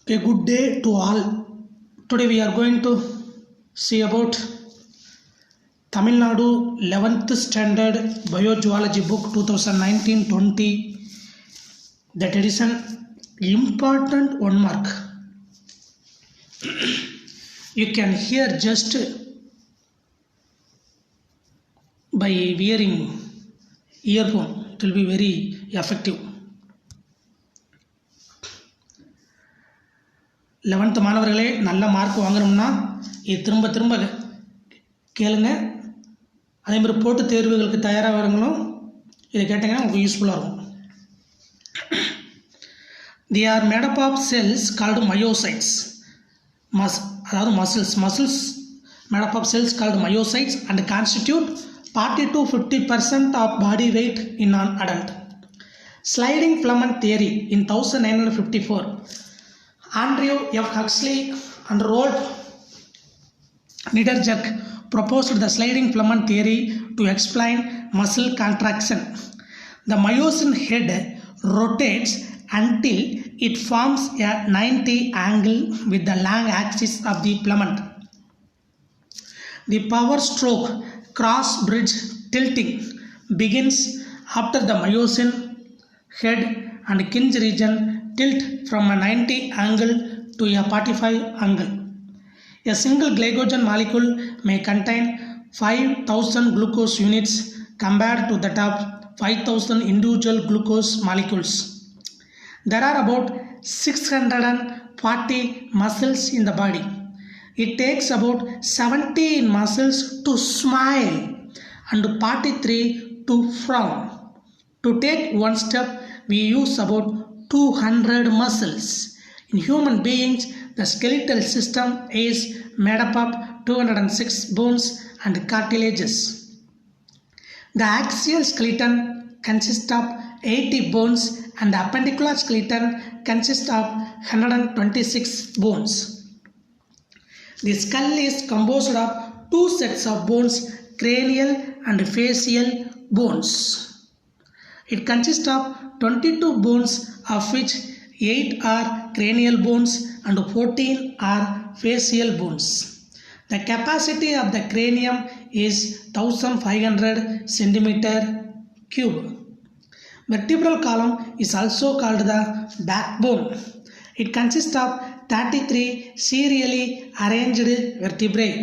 A good day to all. Today we are going to see about Tamil Nadu 11th Standard Biogeology Book 2019-20. That edition important 1 mark. You can hear just by wearing earphone. It will be very effective. 11th மாணவர்களே, நல்ல mark வாங்கணும்னா இது திரும்ப திரும்ப கேளுங்க. அதே மாதிரி போட்டு தேர்வுகளுக்கு தயாராகிறவங்களும் இதை கேட்டிங்கன்னா உங்களுக்கு யூஸ்ஃபுல்லாக இருக்கும். They are made up of cells called myocytes. அதாவது muscles made up of cells called myocytes and constitute 40-50% of body weight in an adult. Sliding filament theory in 1954. Andrew F. Huxley and Roald Niederberg proposed the sliding filament theory to explain muscle contraction. The myosin head rotates until it forms a 90 angle with the long axis of the filament. The power stroke cross bridge tilting begins after the myosin head and hinge region tilt from a 90 angle to a 45 angle. A single glycogen molecule may contain 5,000 glucose units compared to that of 5,000 individual glucose molecules. There are about 640 muscles in the body. It takes about 17 muscles to smile and 43 to frown. To take one step, we use about 200 muscles. In human beings, the skeletal system is made up of 206 bones and cartilages. The axial skeleton consists of 80 bones and the appendicular skeleton consists of 126 bones. The skull is composed of two sets of bones, cranial and facial bones. It consists of 22 bones, of which 8 are cranial bones and 14 are facial bones. The capacity of the cranium is 1500 centimeter cube. Vertebral column is also called the backbone. It consists of 33 serially arranged vertebrae,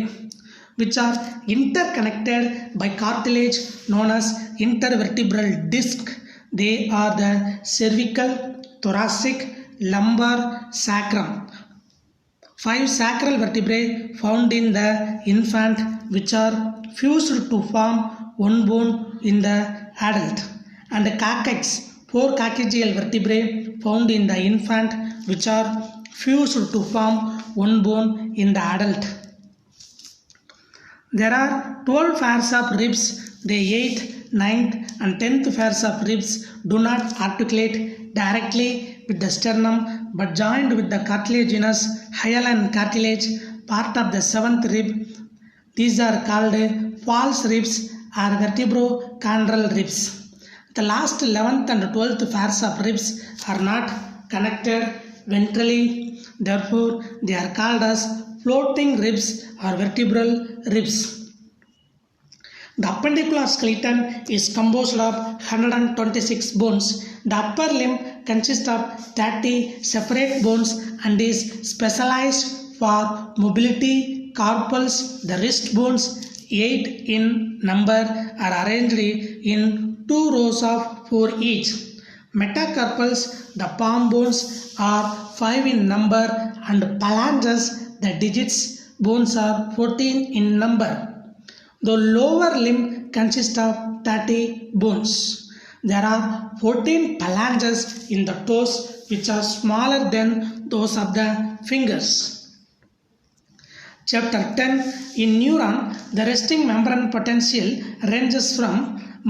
which are interconnected by cartilage known as intervertebral disc. They are the cervical, thoracic, lumbar, sacrum. 5 sacral vertebrae found in the infant, which are fused to form one bone in the adult, and the coccyx, 4 coccygeal vertebrae found in the infant, which are fused to form one bone in the adult. There are 12 pairs of ribs. The 8th, 9th and 10th pairs of ribs do not articulate directly with the sternum but joined with the cartilaginous hyaline cartilage part of the 7th rib. These are called false ribs or vertebrochondral ribs. The last 11th and 12th pairs of ribs are not connected ventrally, therefore they are called as floating ribs or vertebral ribs. The appendicular skeleton is composed of 126 bones. The upper limb consists of 30 separate bones and is specialized for mobility. Carpals, the wrist bones, 8 in number, are arranged in 2 rows of 4 each. Metacarpals, the palm bones, are 5 in number, and phalanges, the digits bones, are 14 in number. The lower limb consists of 30 bones. There are 14 phalanges in the toes, which are smaller than those of the fingers. Chapter 10. In neuron, the resting membrane potential ranges from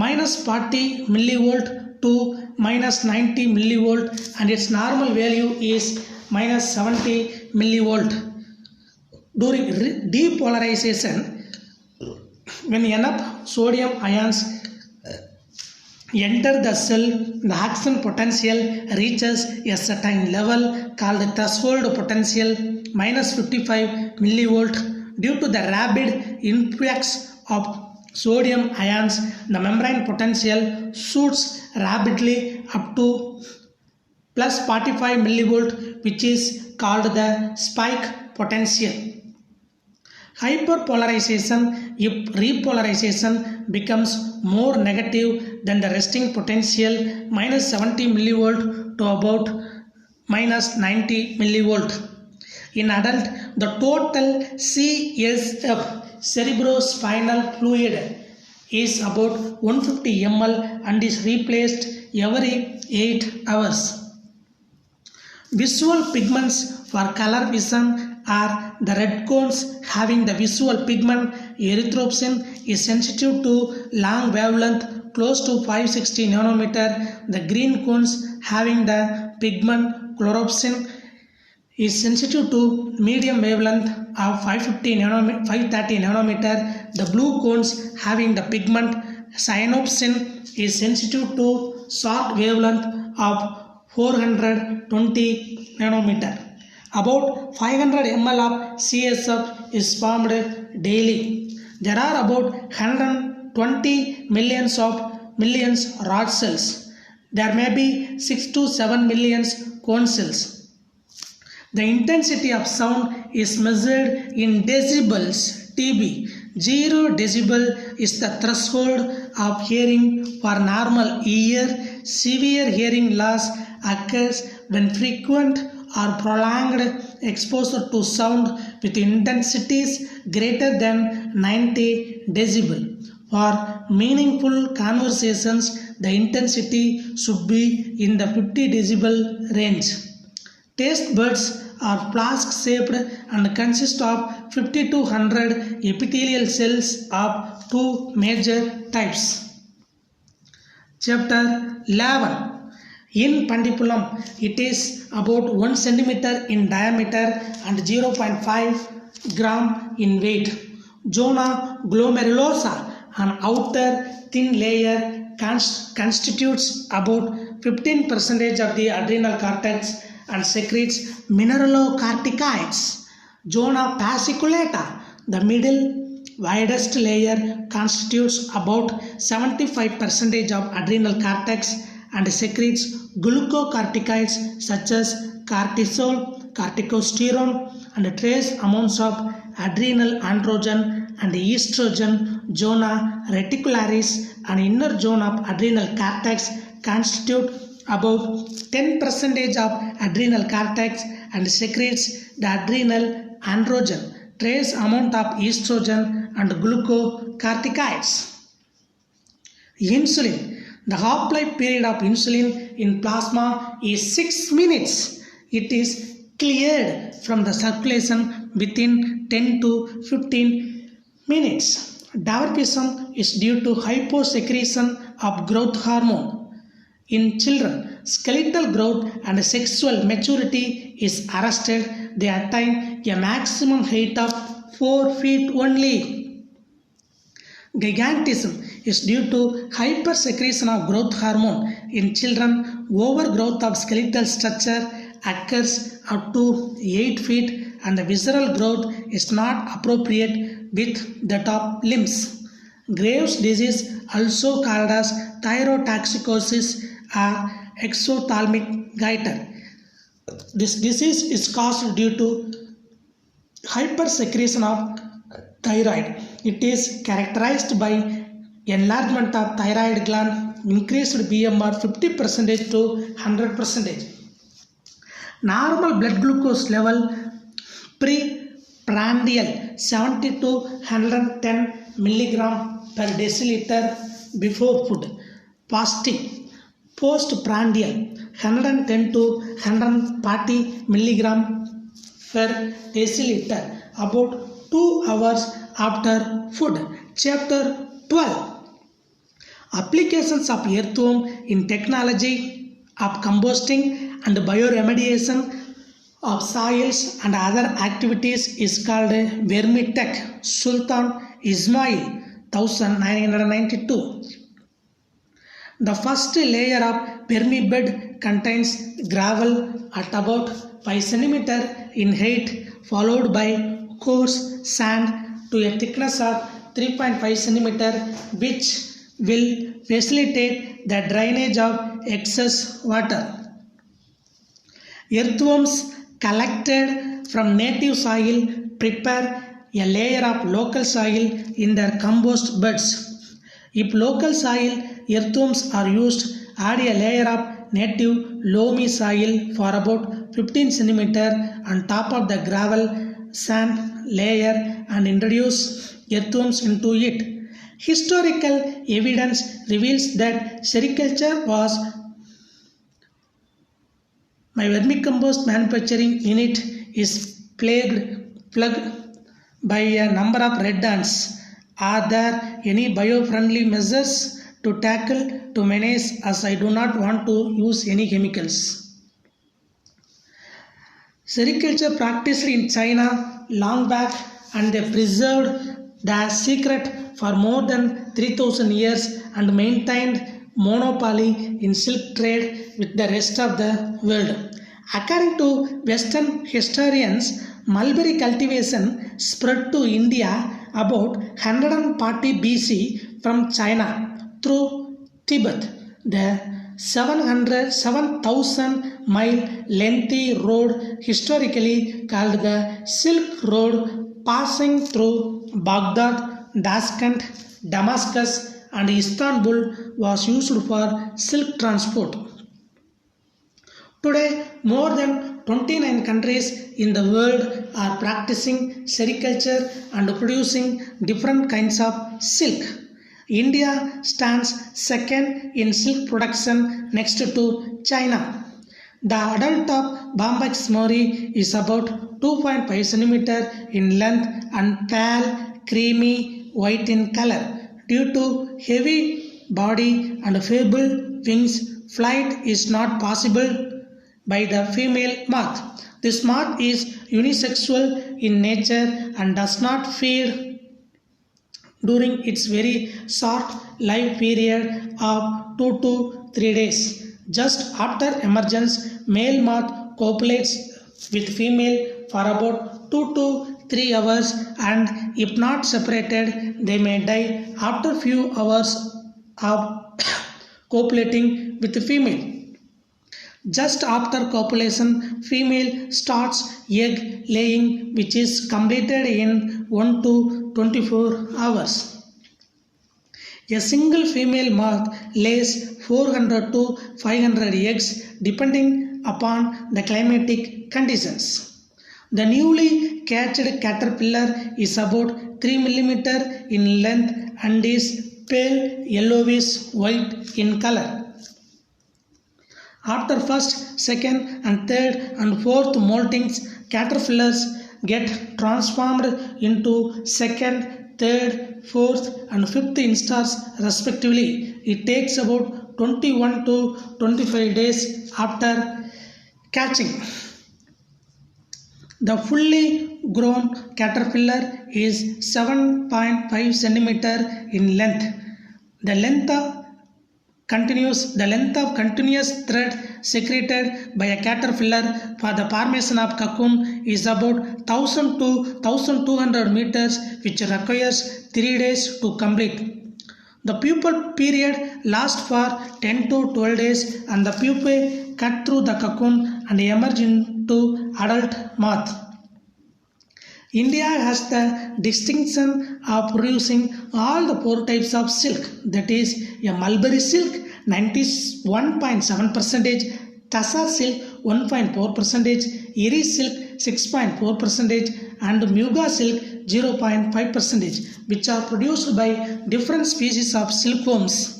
minus 40 millivolt to minus 90 millivolt, and its normal value is minus 70 millivolt. During depolarization, when enough sodium ions enter the cell, the action potential reaches a certain level called threshold potential minus 55 millivolt. Due to the rapid influx of sodium ions, the membrane potential shoots rapidly up to plus 45 millivolt, which is called the spike potential. Hyperpolarization, if repolarization becomes more negative than the resting potential minus 70 millivolt to about minus 90 millivolt. In adult, the total CSF cerebrospinal fluid is about 150 ml and is replaced every 8 hours. Visual pigments for color vision are the red cones having the visual pigment erythropsin is sensitive to long wavelength close to 560 nanometer. The green cones having the pigment chloropsin is sensitive to medium wavelength of 530 nanometer. The blue cones having the pigment cyanopsin is sensitive to short wavelength of 420 nanometer. About 500 ml of CSF is formed daily. There are about 120 millions rod cells. There may be 6 to 7 million cone cells. The intensity of sound is measured in decibels dB. 0 decibel is the threshold of hearing for normal ear. Severe hearing loss occurs when frequent or prolonged exposure to sound with intensities greater than 90 decibel. For meaningful conversations, the intensity should be in the 50 decibel range. Taste buds are flask-shaped and consist of 50 to 100 epithelial cells of two major types. Chapter 11. In Pandipulum, it is about 1 centimeter in diameter and 0.5 gram in weight. Zona glomerulosa, an outer thin layer, constitutes about 15% of the adrenal cortex and secretes mineralocorticoids. Zona fasciculata, the middle widest layer, constitutes about 75% of adrenal cortex and secretes glucocorticoids such as cortisol, corticosterone, and trace amounts of adrenal androgen and estrogen. Zona reticularis, an inner zone of adrenal cortex, constitute about 10% of adrenal cortex and secretes the adrenal androgen, trace amount of estrogen, and glucocorticoids. Insulin. The half-life period of insulin in plasma is 6 minutes. It is cleared from the circulation within 10 to 15 minutes. Dwarfism is due to hyposecretion of growth hormone. In children, skeletal growth and sexual maturity is arrested. They attain a maximum height of 4 feet only. Gigantism is due to hypersecretion of growth hormone. In children, overgrowth of skeletal structure occurs up to 8 feet and the visceral growth is not appropriate with that of limbs. Graves' disease, also called as thyrotoxicosis or exophthalmic goiter. This disease is caused due to hypersecretion of thyroid. It is characterized by enlargement of thyroid gland, increased BMR 50% to 100%. Normal blood glucose level pre-prandial 70 to 110 milligram per deciliter before food. Fasting. Post-prandial 110 to 140 milligram per deciliter about 2 hours after food. Chapter 12. Applications of earthworm in technology of composting and bioremediation of soils and other activities is called Vermitech. Sultan Ismail 1992. The first layer of Permi bed contains gravel at about 5 cm in height, followed by coarse sand to a thickness of 3.5 cm, which will facilitate the drainage of excess water. Earthworms collected from native soil prepare a layer of local soil in their compost beds. If local soil earthworms are used, add a layer of native loamy soil for about 15 cm on top of the gravel sand layer and introduce earthworms into it. Historical evidence reveals that sericulture was my vermicompost manufacturing unit is plagued by a number of red ants. Are there any bio-friendly measures to tackle to manage, as I do not want to use any chemicals? Sericulture practiced in China long back, and they preserved the secret for more than 3000 years and maintained monopoly in silk trade with the rest of the world. According to Western historians, mulberry cultivation spread to India about 140 BC from China through Tibet. The 7,000 mile lengthy road, historically called the Silk Road, passing through Baghdad, Damascus, Damascus and Istanbul, was used for silk transport. Today, more than 29 countries in the world are practicing sericulture and producing different kinds of silk. India stands second in silk production next to China. The adult of Bombyx mori is about 2.5 cm in length and pale, creamy white in color. Due to heavy body and feeble wings, flight is not possible by the female moth. This moth is unisexual in nature and does not feed during its very short life period of 2 to 3 days. Just after emergence, male moth copulates with female for about 2 to 3 hours, and if not separated, they may die after few hours of copulating with the female. Just after copulation, female starts egg laying, which is completed in 1 to 24 hours. A single female moth lays 400 to 500 eggs depending upon the climatic conditions. The newly catched caterpillar is about 3 mm in length and is pale yellowish white in color. After first, second and third and fourth moltings, caterpillars get transformed into second, third, fourth and fifth instars respectively. It takes about 21 to 25 days after catching. The fully grown caterpillar is 7.5 cm in length. The length of continuous thread secreted by a caterpillar for the formation of cocoon is about 1000 to 1200 meters, which requires 3 days to complete. The pupal period lasts for 10 to 12 days, and the pupae cut through the cocoon and emerge into adult moth. India has the distinction of producing all the 4 types of silk, that is a mulberry silk 91.7%, Tassar silk 1.4%, Iris silk 6.4% and Muga silk 0.5%, which are produced by different species of silkworms.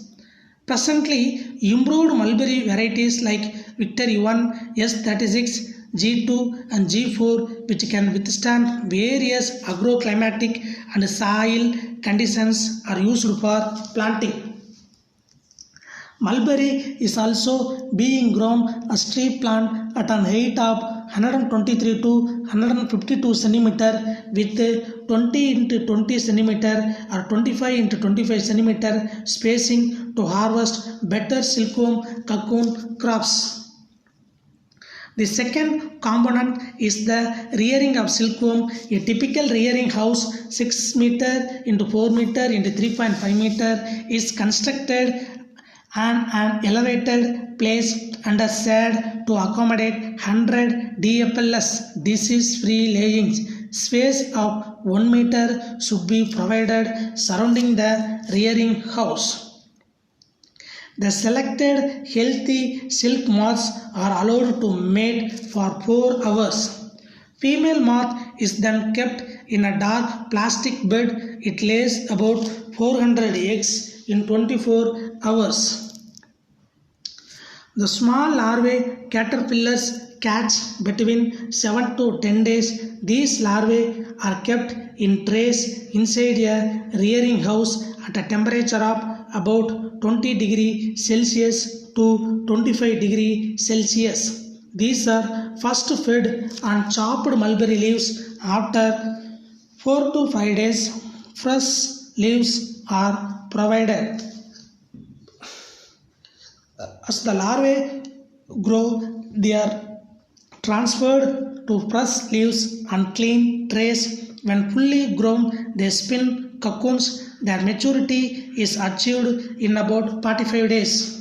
Presently, improved mulberry varieties like Victory 1, S36, G2 and G4, which can withstand various agroclimatic and soil conditions, are used for planting. Mulberry is also being grown as tree plant at an height of 123 to 152 cm with 20 into 20 cm or 25 into 25 cm spacing to harvest better silkworm cocoon crops. The second component is the rearing of silkworm. A typical rearing house 6 meter into 4 meter into 3.5 meter is constructed on an elevated place under shade to accommodate 100 DFLS disease-free laying. Space of 1 meter should be provided surrounding the rearing house. The selected healthy silk moths are allowed to mate for 4 hours. Female moth is then kept in a dark plastic bed. It lays about 400 eggs in 24 hours. The small larvae caterpillars catch between 7 to 10 days. These larvae are kept in trays inside a rearing house at a temperature of about 20 degrees Celsius to 25 degrees Celsius. These are first fed on chopped mulberry leaves. After 4 to 5 days, fresh leaves are provided. As the larvae grow, they are transferred to fresh leaves and clean trays. When fully grown, they spin cocoons. Their maturity is achieved in about 45 days.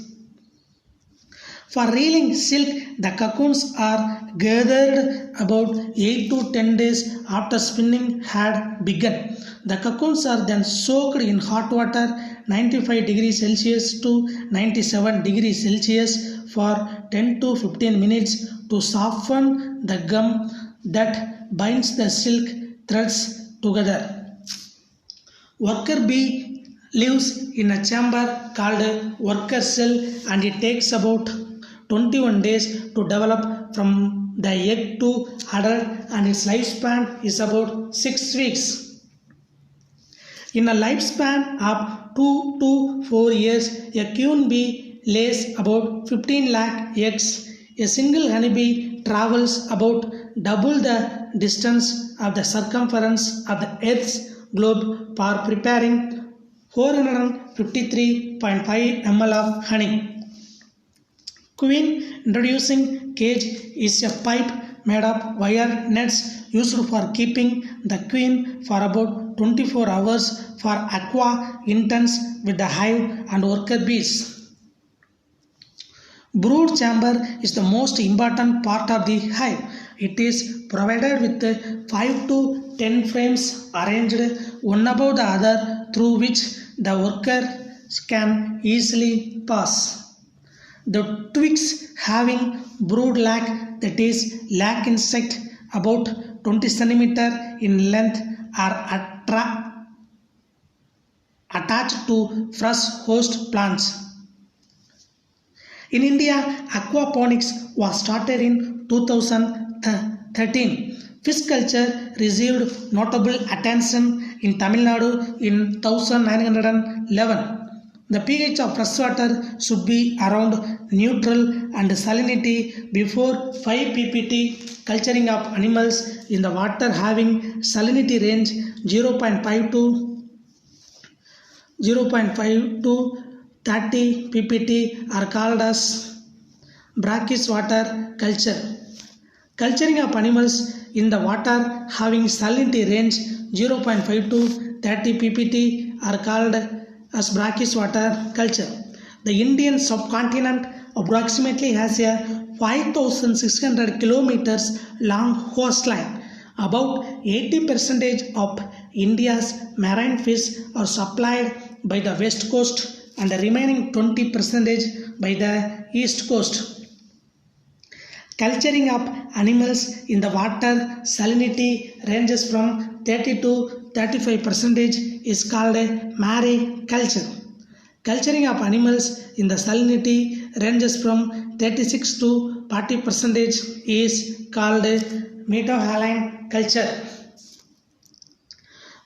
For reeling silk, the cocoons are gathered about 8 to 10 days after spinning had begun. The cocoons are then soaked in hot water 95 degrees Celsius to 97 degrees Celsius for 10 to 15 minutes to soften the gum that binds the silk threads together. Worker bee lives in a chamber called worker cell, and it takes about 21 days to develop from the egg to adult, and its lifespan is about 6 weeks. In a lifespan of 2 to 4 years, a queen bee lays about 15 lakh eggs. A single honeybee travels about double the distance of the circumference of the Earth's globe for preparing 453.5 ml of honey. Queen introducing cage is a pipe made of wire nets used for keeping the queen for about 24 hours for aqua intense with the hive and worker bees. Brood chamber is the most important part of the hive. It is provided with 5 to 10 frames arranged one above the other through which the workers can easily pass. The twigs having brood lac, that is lac insect about 20 cm in length, are attached to fresh host plants. In India, aquaponics was started in 2013. Fish culture received notable attention in Tamil Nadu in 1911. The pH of freshwater should be around neutral and salinity before 5 ppt. Culturing of animals in the water having salinity range 0.5 to 30 ppt are called as brackish water culture. Culturing of animals in the water having salinity range 0.5 to 30 ppt are called as brackish water culture. The Indian subcontinent approximately has a 5,600 kilometers long coastline. About 80% of India's marine fish are supplied by the west coast and the remaining 20% by the east coast. Culturing of animals in the water salinity ranges from 30 to 35% is called a mariculture. Culturing of animals in the salinity ranges from 36 to 40% is called a metahaline culture.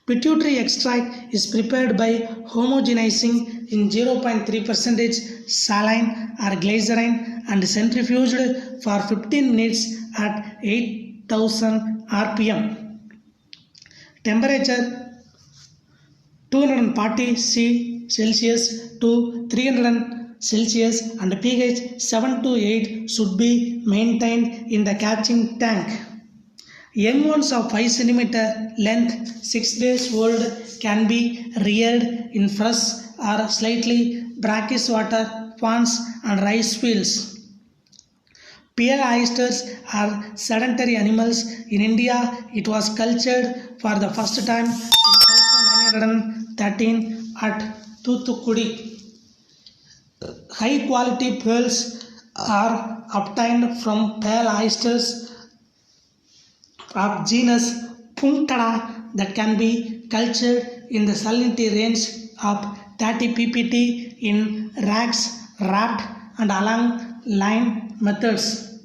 Pituitary extract is prepared by homogenizing in 0.3% saline or glycerine and centrifuged for 15 minutes at 8000 rpm. Temperature 240 C Celsius to 300 Celsius and pH 7 to 8 should be maintained in the catching tank. Young ones of 5 cm length, 6 days old, can be reared in fresh or slightly brackish water ponds and rice fields. Pearl oysters are sedentary animals. In India, it was cultured for the first time in 1913 at Thoothukudi. High quality pearls are obtained from pearl oysters of genus Punctada that can be cultured in the salinity range of 30 ppt in racks, wrapped and along line methods.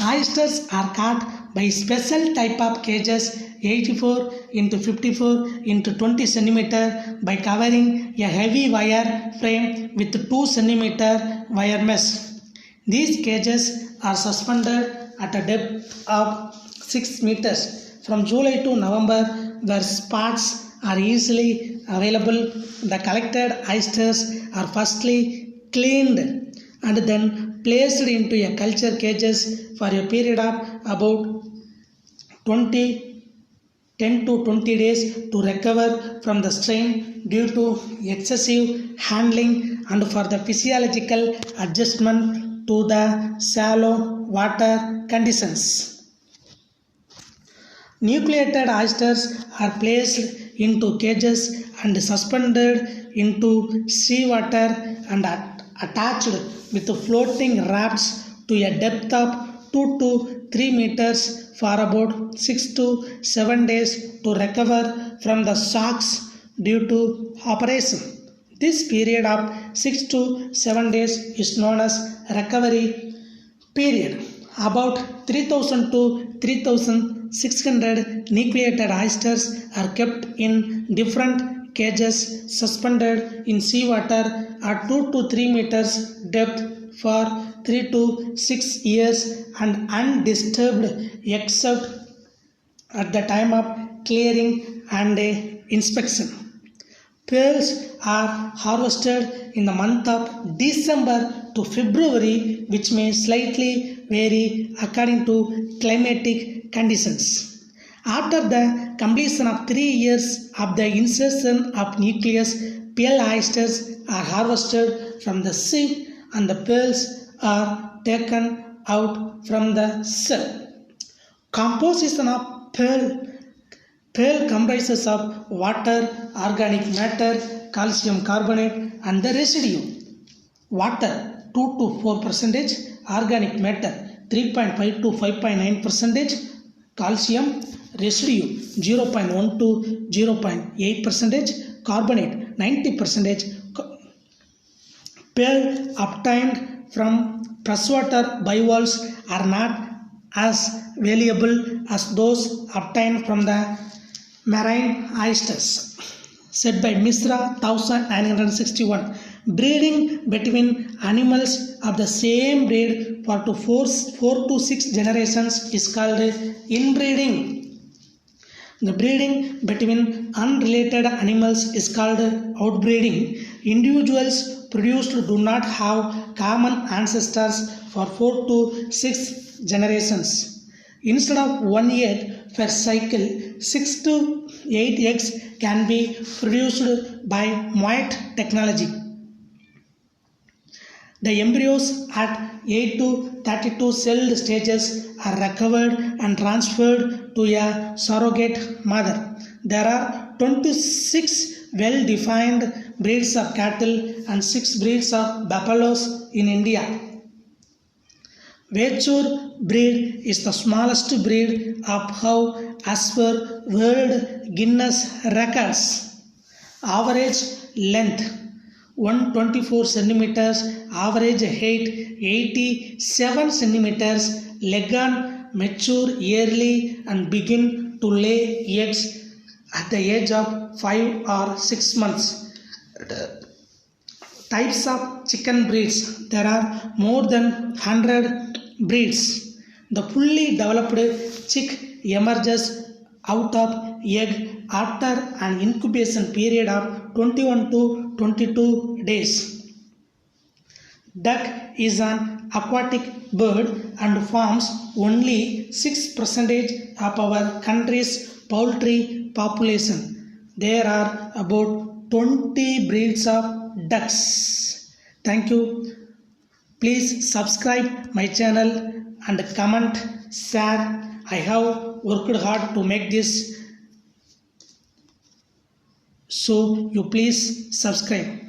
Oysters are caught by special type of cages 84 into 54 into 20 cm by covering a heavy wire frame with 2 cm wire mesh. These cages are suspended at a depth of 6 meters from July to November, where spots are easily available. The collected oysters are firstly cleaned and then placed into a culture cages for a period of about 10 to 20 days to recover from the strain due to excessive handling and for the physiological adjustment to the shallow water conditions. Nucleated oysters are placed into cages and suspended into seawater and attached with floating rafts to a depth of 2 to 3 meters for about 6 to 7 days to recover from the shocks due to operation. This period of 6 to 7 days is known as recovery period. About 3,000 to 3,600 nucleated oysters are kept in different cages suspended in seawater at 2 to 3 meters depth for 3 to 6 years and undisturbed except at the time of clearing and inspection. Pearls are harvested in the month of December to February, which may slightly vary according to climatic conditions. After the completion of 3 years of the insertion of nucleus, pearl oysters are harvested from the sea and the pearls are taken out from the shell. Composition of pearl comprises of water, organic matter, calcium carbonate and the residue. Water 2 to 4%, organic matter 3.5 to 5.9%, calcium residue 0.1 to 0.8%, carbonate 90%. Pearl obtained from freshwater bivalves are not as valuable as those obtained from the marine oysters, said by Misra 1961. Breeding between animals of the same breed for 4 to 6 generations is called inbreeding. The breeding between unrelated animals is called outbreeding. Individuals produced do not have common ancestors for 4 to 6 generations. Instead of 1 egg per cycle, 6 to 8 eggs can be produced by moult technology. The embryos at 8 to 32 celled stages are recovered and transferred to a surrogate mother. There are 26 well-defined breeds of cattle and 6 breeds of buffaloes in India. Vechur breed is the smallest breed of cow as per World Guinness records. Average length 124 centimeters, average height 87 centimeters. Leghorn mature yearly and begin to lay eggs at the age of 5 or 6 months. Types of chicken breeds. There are more than 100 breeds. The fully developed chick emerges out of egg after an incubation period of 21 to 22 days. Duck is an aquatic bird and forms only 6% of our country's poultry population. There are about 20 breeds of ducks. Thank you. Please subscribe my channel and comment, share. I have worked hard to make this, so you please subscribe.